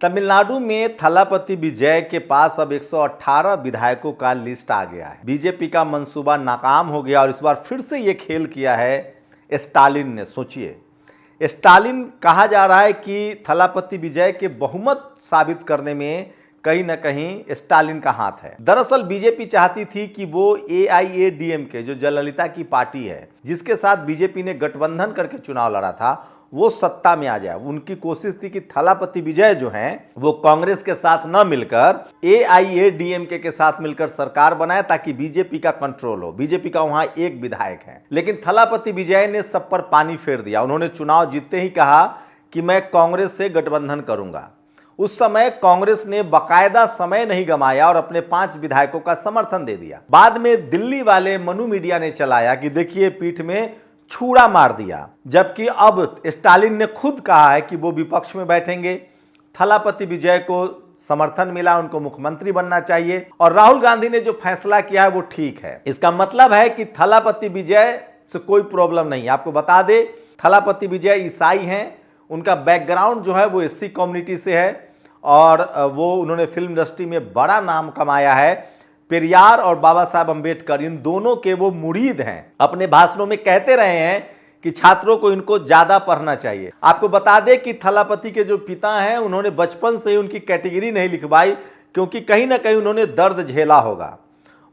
तमिलनाडु में थलापति विजय के पास अब 118 विधायकों का लिस्ट आ गया है। बीजेपी का मंसूबा नाकाम हो गया और इस बार फिर से ये खेल किया है स्टालिन ने। सोचिए, स्टालिन कहा जा रहा है कि थलापति विजय के बहुमत साबित करने में कहीं ना कहीं स्टालिन का हाथ है। दरअसल बीजेपी चाहती थी कि वो AIADMK जो जयललिता की पार्टी है, जिसके साथ बीजेपी ने गठबंधन करके चुनाव लड़ा था, वो सत्ता में आ जाए। उनकी कोशिश थी कि थलापति विजय जो हैं वो कांग्रेस के साथ न मिलकर AIADMK के साथ मिलकर सरकार बनाए ताकि बीजेपी का कंट्रोल हो। बीजेपी का वहां एक विधायक है, लेकिन थलापति विजय ने सब पर पानी फेर दिया। उन्होंने चुनाव जीतते ही कहा कि मैं कांग्रेस से गठबंधन करूंगा। उस समय कांग्रेस ने बाकायदा समय नहीं गंवाया और अपने 5 विधायकों का समर्थन दे दिया। बाद में दिल्ली वाले मनु मीडिया ने चलाया कि देखिए पीठ में छुरा मार दिया, जबकि अब स्टालिन ने खुद कहा है कि वो विपक्ष में बैठेंगे। थलापति विजय को समर्थन मिला, उनको मुख्यमंत्री बनना चाहिए और राहुल गांधी ने जो फैसला किया है वो ठीक है। इसका मतलब है कि थलापति विजय से कोई प्रॉब्लम नहीं। आपको बता दे, थलापति विजय ईसाई हैं, उनका बैकग्राउंड जो है वो SC कम्युनिटी से है और वो उन्होंने फिल्म इंडस्ट्री में बड़ा नाम कमाया है। पेरियार और बाबा साहब अम्बेडकर इन दोनों के वो मुरीद हैं। अपने भाषणों में कहते रहे हैं कि छात्रों को इनको ज्यादा पढ़ना चाहिए। आपको बता दें कि थलापति के जो पिता हैं उन्होंने बचपन से ही उनकी कैटेगरी नहीं लिखवाई, क्योंकि कहीं ना कहीं उन्होंने दर्द झेला होगा।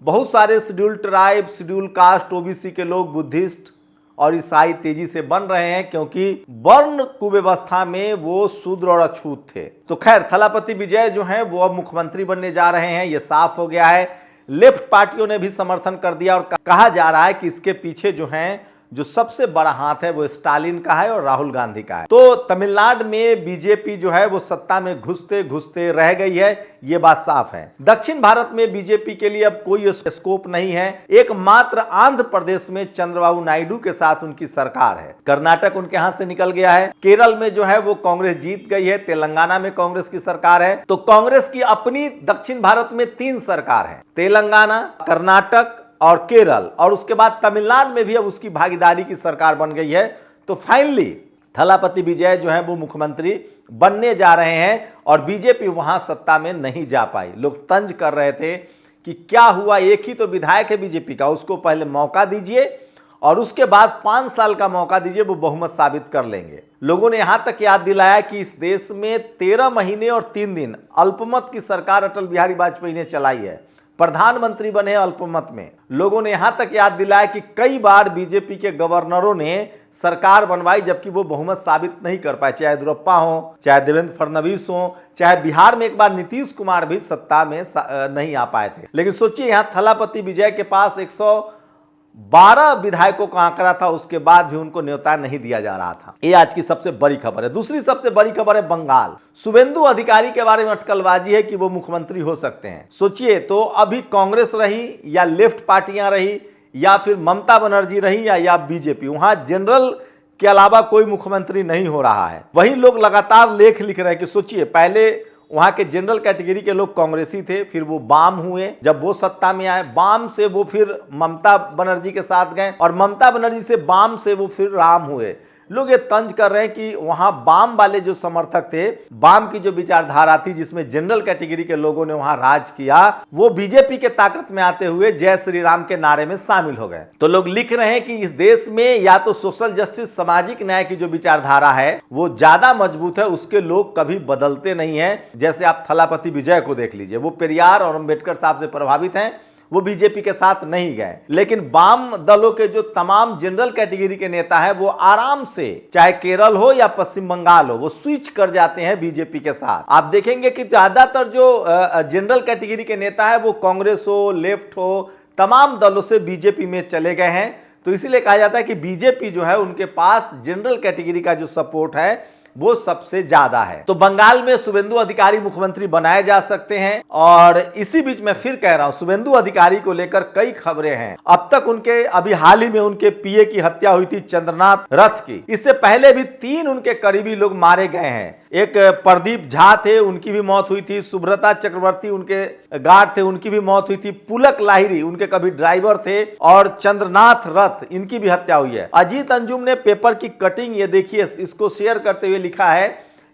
बहुत सारे schedule tribe, schedule caste, OBC के लोग बुद्धिस्ट और ईसाई तेजी से बन रहे हैं, क्योंकि वर्ण कुव्यवस्था में वो शूद्र और अछूत थे। तो खैर, थलापति विजय जो हैं वो अब मुख्यमंत्री बनने जा रहे हैं, ये साफ हो गया है। लेफ्ट पार्टियों ने भी समर्थन कर दिया और कहा जा रहा है कि इसके पीछे जो हैं, जो सबसे बड़ा हाथ है वो स्टालिन का है और राहुल गांधी का है। तो तमिलनाडु में बीजेपी जो है वो सत्ता में घुसते घुसते रह गई है, ये बात साफ है। दक्षिण भारत में बीजेपी के लिए अब कोई स्कोप नहीं है। एकमात्र आंध्र प्रदेश में चंद्रबाबू नायडू के साथ उनकी सरकार है। कर्नाटक उनके हाथ से निकल गया है। केरल में जो है वो कांग्रेस जीत गई है। तेलंगाना में कांग्रेस की सरकार है। तो कांग्रेस की अपनी दक्षिण भारत में 3 सरकार है, तेलंगाना, कर्नाटक और केरल, और उसके बाद तमिलनाडु में भी अब उसकी भागीदारी की सरकार बन गई है। तो फाइनली थलापति विजय जो है वो मुख्यमंत्री बनने जा रहे हैं और बीजेपी वहां सत्ता में नहीं जा पाई। लोग तंज कर रहे थे कि क्या हुआ, एक ही तो विधायक है बीजेपी का, उसको पहले मौका दीजिए और उसके बाद 5 साल का मौका दीजिए, वो बहुमत साबित कर लेंगे। लोगों ने यहां तक याद दिलाया कि इस देश में 13 महीने और 3 दिन अल्पमत की सरकार अटल बिहारी वाजपेयी ने चलाई है। प्रधानमंत्री बने अल्पमत में। लोगों ने यहां तक याद दिलाया कि कई बार बीजेपी के गवर्नरों ने सरकार बनवाई जबकि वो बहुमत साबित नहीं कर पाए, चाहे येदियुरप्पा हो, चाहे देवेंद्र फडणवीस हो, चाहे बिहार में एक बार नीतीश कुमार भी सत्ता में नहीं आ पाए थे। लेकिन सोचिए, यहां थलापति विजय के पास 112 विधायकों का आंकड़ा था, उसके बाद भी उनको न्योता नहीं दिया जा रहा था। ये आज की सबसे बड़ी खबर है। दूसरी सबसे बड़ी खबर है बंगाल। शुभेंदु अधिकारी के बारे में अटकलबाजी है कि वो मुख्यमंत्री हो सकते हैं। सोचिए, तो अभी कांग्रेस रही या लेफ्ट पार्टियां रही या फिर ममता बनर्जी रही या बीजेपी, वहां जनरल के अलावा कोई मुख्यमंत्री नहीं हो रहा है। वही लोग लगातार लेख लिख रहे हैं कि सोचिए, पहले वहां के जनरल कैटेगरी के लोग कांग्रेसी थे, फिर वो वाम हुए, जब वो सत्ता में आए, वाम से वो फिर ममता बनर्जी के साथ गए और ममता बनर्जी से वाम से वो फिर राम हुए। लोग ये तंज कर रहे हैं कि वहां वाम वाले जो समर्थक थे, वाम की जो विचारधारा थी जिसमें जनरल कैटेगरी के लोगों ने वहां राज किया, वो बीजेपी के ताकत में आते हुए जय श्री राम के नारे में शामिल हो गए। तो लोग लिख रहे हैं कि इस देश में या तो सोशल जस्टिस, सामाजिक न्याय की जो विचारधारा है वो ज्यादा मजबूत है, उसके लोग कभी बदलते नहीं है। जैसे आप थलापति विजय को देख लीजिए, वो पेरियार और अम्बेडकर साहब से प्रभावित हैं, वो बीजेपी के साथ नहीं गए। लेकिन वाम दलों के जो तमाम जनरल कैटेगरी के नेता हैं वो आराम से, चाहे केरल हो या पश्चिम बंगाल हो, वो स्विच कर जाते हैं बीजेपी के साथ। आप देखेंगे कि ज्यादातर जो जनरल कैटेगरी के नेता है वो कांग्रेस हो, लेफ्ट हो, तमाम दलों से बीजेपी में चले गए हैं। तो इसीलिए कहा जाता है कि बीजेपी जो है उनके पास जनरल कैटेगरी का जो सपोर्ट है वो सबसे ज्यादा है। तो बंगाल में शुभेंदु अधिकारी मुख्यमंत्री बनाए जा सकते हैं। और इसी बीच में फिर कह रहा हूं, शुभेंदु अधिकारी को लेकर कई खबरें हैं। अब तक उनके, अभी हाल ही में उनके पीए की हत्या हुई थी चंद्रनाथ रथ की। इससे पहले भी 3 उनके करीबी लोग मारे गए हैं। एक प्रदीप झा थे, उनकी भी मौत हुई थी। सुब्रता चक्रवर्ती उनके गार्ड थे, उनकी भी मौत हुई थी। पुलक लाहिरी उनके कभी ड्राइवर थे। और चंद्रनाथ रथ, इनकी भी हत्या हुई है। अजीत अंजुम ने पेपर की कटिंग, ये देखिए, इसको शेयर करते हुए लिखा है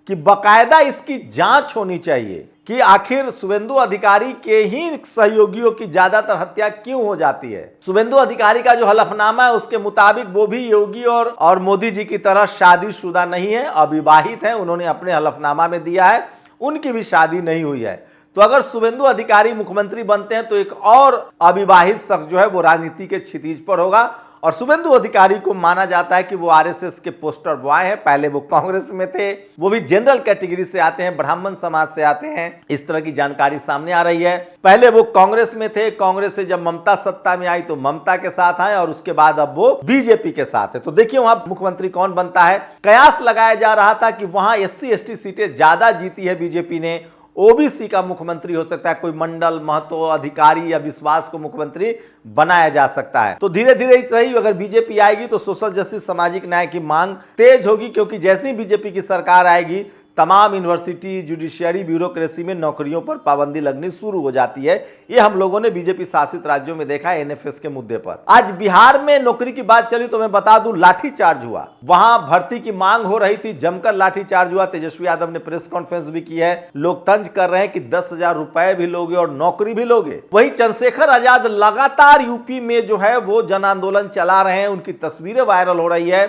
कि बकायदा इसकी जांच होनी चाहिए कि आखिर शुभेंदु अधिकारी के ही सहयोगियों की ज्यादातर हत्या क्यों हो जाती है। शुभेंदु अधिकारी का जो हलफनामा है उसके मुताबिक वो भी योगी और मोदी जी की तरह शादीशुदा नहीं है, अविवाहित है। उन्होंने अपने हलफनामा में दिया है, उनकी भी शादी नहीं हुई है। तो अगर शुभेंदु अधिकारी मुख्यमंत्री बनते हैं तो एक और अविवाहित शख्स जो है वो राजनीति के क्षितिज पर होगा। और शुभेंदु अधिकारी को माना जाता है कि वो आरएसएस के पोस्टर बॉय हैं। पहले वो कांग्रेस में थे, वो भी जनरल कैटेगरी से आते हैं, ब्राह्मण समाज से आते हैं, इस तरह की जानकारी सामने आ रही है। पहले वो कांग्रेस में थे, कांग्रेस से जब ममता सत्ता में आई तो ममता के साथ आए और उसके बाद अब वो बीजेपी के साथ है। तो देखिए वहां मुख्यमंत्री कौन बनता है। कयास लगाया जा रहा था कि वहां SC/ST सीटें ज्यादा जीती है बीजेपी ने, ओबीसी का मुख्यमंत्री हो सकता है, कोई मंडल महतो अधिकारी या विश्वास को मुख्यमंत्री बनाया जा सकता है। तो धीरे धीरे ही सही, अगर बीजेपी आएगी तो सोशल जस्टिस सामाजिक न्याय की मांग तेज होगी, क्योंकि जैसे ही बीजेपी की सरकार आएगी तमाम यूनिवर्सिटी, जुडिशियरी, ब्यूरोक्रेसी में नौकरियों पर पाबंदी लगनी शुरू हो जाती है। ये हम लोगों ने बीजेपी शासित राज्यों में देखा है NFS के मुद्दे पर। आज बिहार में नौकरी की बात चली तो मैं बता दूं, लाठीचार्ज हुआ, वहां भर्ती की मांग हो रही थी, जमकर लाठीचार्ज हुआ। तेजस्वी यादव ने प्रेस कॉन्फ्रेंस भी की है, लोग तंज कर रहे हैं कि 10,000 रुपए भी लोगे और नौकरी भी लोगे। वहीं चंद्रशेखर आजाद लगातार यूपी में जो है वो जन आंदोलन चला रहे हैं, उनकी तस्वीरें वायरल हो रही है।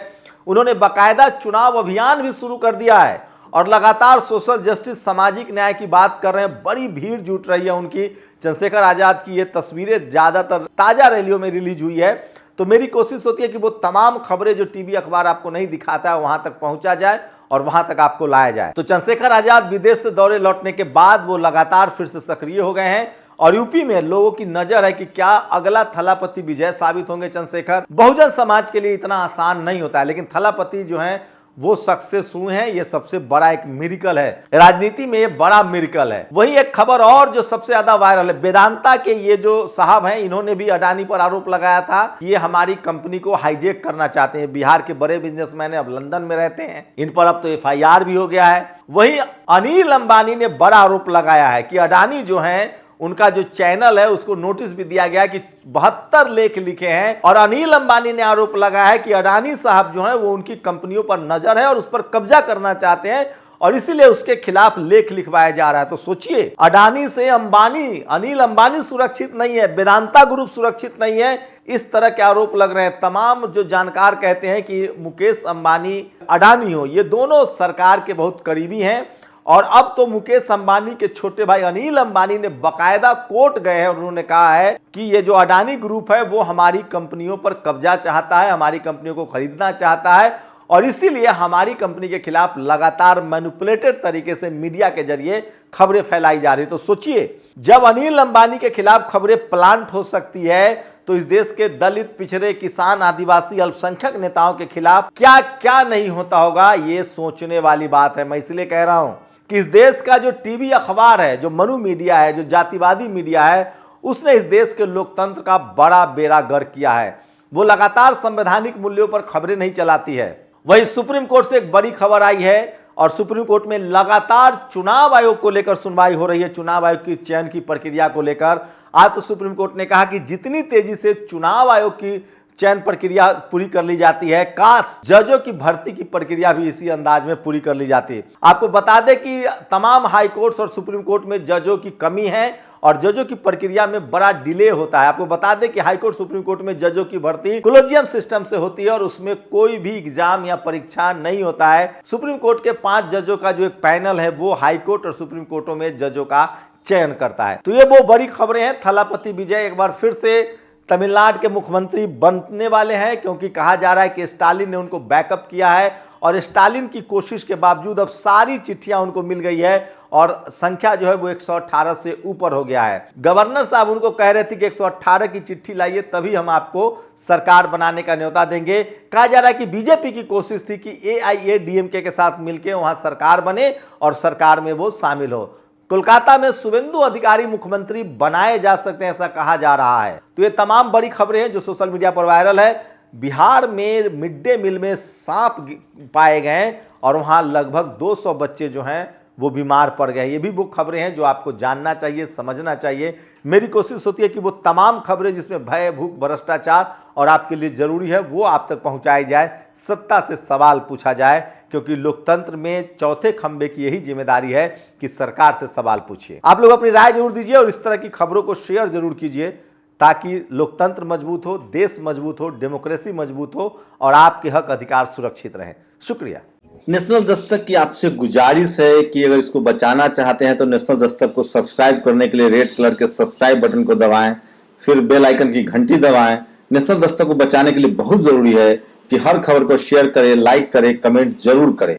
उन्होंने बाकायदा चुनाव अभियान भी शुरू कर दिया है और लगातार सोशल जस्टिस सामाजिक न्याय की बात कर रहे हैं। बड़ी भीड़ जुट रही है उनकी। चंद्रशेखर आजाद की ये तस्वीरें ज्यादातर ताजा रैलियों में रिलीज हुई है। तो मेरी कोशिश होती है कि वो तमाम खबरें जो टीवी अखबार आपको नहीं दिखाता है वहां तक पहुंचा जाए और वहां तक आपको लाया जाए। तो चंद्रशेखर आजाद विदेश से दौरे लौटने के बाद वो लगातार फिर से सक्रिय हो गए हैं और यूपी में लोगों की नजर है कि क्या अगला थलापति विजय साबित होंगे चंद्रशेखर। बहुजन समाज के लिए इतना आसान नहीं होता है, लेकिन थलापति जो है वो सक्सेस हुए हैं, ये सबसे बड़ा एक मिरेकल है, राजनीति में ये बड़ा मिरेकल है। वही एक खबर और जो सबसे ज्यादा वायरल है, वेदांता के ये जो साहब हैं, इन्होंने भी अडानी पर आरोप लगाया था कि ये हमारी कंपनी को हाईजेक करना चाहते हैं। बिहार के बड़े बिजनेसमैन है, अब लंदन में रहते हैं, इन पर अब तो FIR भी हो गया है। वही अनिल अंबानी ने बड़ा आरोप लगाया है कि अडानी जो है उनका जो चैनल है उसको नोटिस भी दिया गया कि 72 लेख लिखे हैं। और अनिल अंबानी ने आरोप लगाया है कि अडानी साहब जो है वो उनकी कंपनियों पर नजर है और उस पर कब्जा करना चाहते हैं और इसीलिए उसके खिलाफ लेख लिखवाया जा रहा है। तो सोचिए, अडानी से अनिल अंबानी सुरक्षित नहीं है, वेदांता ग्रुप सुरक्षित नहीं है, इस तरह के आरोप लग रहे हैं। तमाम जो जानकार कहते हैं कि मुकेश अंबानी, अडानी हो, ये दोनों सरकार के बहुत करीबी हैं। और अब तो मुकेश अंबानी के छोटे भाई अनिल अंबानी ने बकायदा कोर्ट गए हैं और उन्होंने कहा है कि ये जो अडानी ग्रुप है वो हमारी कंपनियों पर कब्जा चाहता है, हमारी कंपनियों को खरीदना चाहता है और इसीलिए हमारी कंपनी के खिलाफ लगातार मैनिपुलेटेड तरीके से मीडिया के जरिए खबरें फैलाई जा रही। तो सोचिए, जब अनिल अंबानी के खिलाफ खबरें प्लांट हो सकती है तो इस देश के दलित, पिछड़े, किसान, आदिवासी, अल्पसंख्यक नेताओं के खिलाफ क्या क्या नहीं होता होगा, ये सोचने वाली बात है। मैं इसलिए कह रहा हूं कि इस देश का जो टीवी अखबार है, जो मनु मीडिया है, जो जातिवादी मीडिया है, उसने इस देश के लोकतंत्र का बड़ा बेड़ा गर्क किया है। वो लगातार संवैधानिक मूल्यों पर खबरें नहीं चलाती है। वही सुप्रीम कोर्ट से एक बड़ी खबर आई है और सुप्रीम कोर्ट में लगातार चुनाव आयोग को लेकर सुनवाई हो रही है, चुनाव आयोग की चयन की प्रक्रिया को लेकर। आज तो सुप्रीम कोर्ट ने कहा कि जितनी तेजी से चुनाव आयोग की चयन प्रक्रिया पूरी कर ली जाती है, काश जजों की भर्ती की प्रक्रिया भी इसी अंदाज में पूरी कर ली जाती है। आपको बता दें कि तमाम हाई कोर्ट्स और सुप्रीम कोर्ट में जजों की कमी है और जजों की प्रक्रिया में बड़ा डिले होता है। आपको बता दें कि हाई कोर्ट, सुप्रीम कोर्ट में जजों की भर्ती कोलेजियम सिस्टम से होती है और उसमें कोई भी एग्जाम या परीक्षा नहीं होता है। सुप्रीम कोर्ट के 5 जजों का जो एक पैनल है वो हाई कोर्ट और सुप्रीम कोर्टों में जजों का चयन करता है। तो ये वो बड़ी खबरें हैं। थलापति विजय एक बार फिर से तमिलनाडु के मुख्यमंत्री बनने वाले हैं, क्योंकि कहा जा रहा है कि स्टालिन ने उनको बैकअप किया है और स्टालिन की कोशिश के बावजूद अब सारी चिट्ठियां उनको मिल गई है और संख्या जो है वो 118 से ऊपर हो गया है। गवर्नर साहब उनको कह रहे थे कि 118 की चिट्ठी लाइए तभी हम आपको सरकार बनाने का न्योता देंगे। कहा जा रहा है कि बीजेपी की कोशिश थी कि AIADMK के साथ मिलकर वहां सरकार बने और सरकार में वो शामिल हो। कोलकाता में शुभेंदु अधिकारी मुख्यमंत्री बनाए जा सकते हैं, ऐसा कहा जा रहा है। तो ये तमाम बड़ी खबरें हैं जो सोशल मीडिया पर वायरल है। बिहार में मिड डे मील में सांप पाए गए और वहां लगभग 200 बच्चे जो हैं वो बीमार पड़ गए। ये भी वो खबरें हैं जो आपको जानना चाहिए, समझना चाहिए। मेरी कोशिश होती है कि वो तमाम खबरें जिसमें भय, भूख, भ्रष्टाचार और आपके लिए जरूरी है वो आप तक पहुंचाई जाए, सत्ता से सवाल पूछा जाए, क्योंकि लोकतंत्र में चौथे खंबे की यही जिम्मेदारी है कि सरकार से सवाल पूछिए। आप लोग अपनी राय जरूर दीजिए और इस तरह की खबरों को शेयर जरूर कीजिए ताकि लोकतंत्र मजबूत हो, देश मजबूत हो, डेमोक्रेसी मजबूत हो और आपके हक अधिकार सुरक्षित रहें। शुक्रिया। नेशनल दस्तक की आपसे गुजारिश है कि अगर इसको बचाना चाहते हैं तो नेशनल दस्तक को सब्सक्राइब करने के लिए रेड कलर के सब्सक्राइब बटन को दबाएं, फिर बेल आइकन की घंटी दबाएं। नेशनल दस्तक को बचाने के लिए बहुत जरूरी है कि हर खबर को शेयर करें, लाइक करें, कमेंट जरूर करें।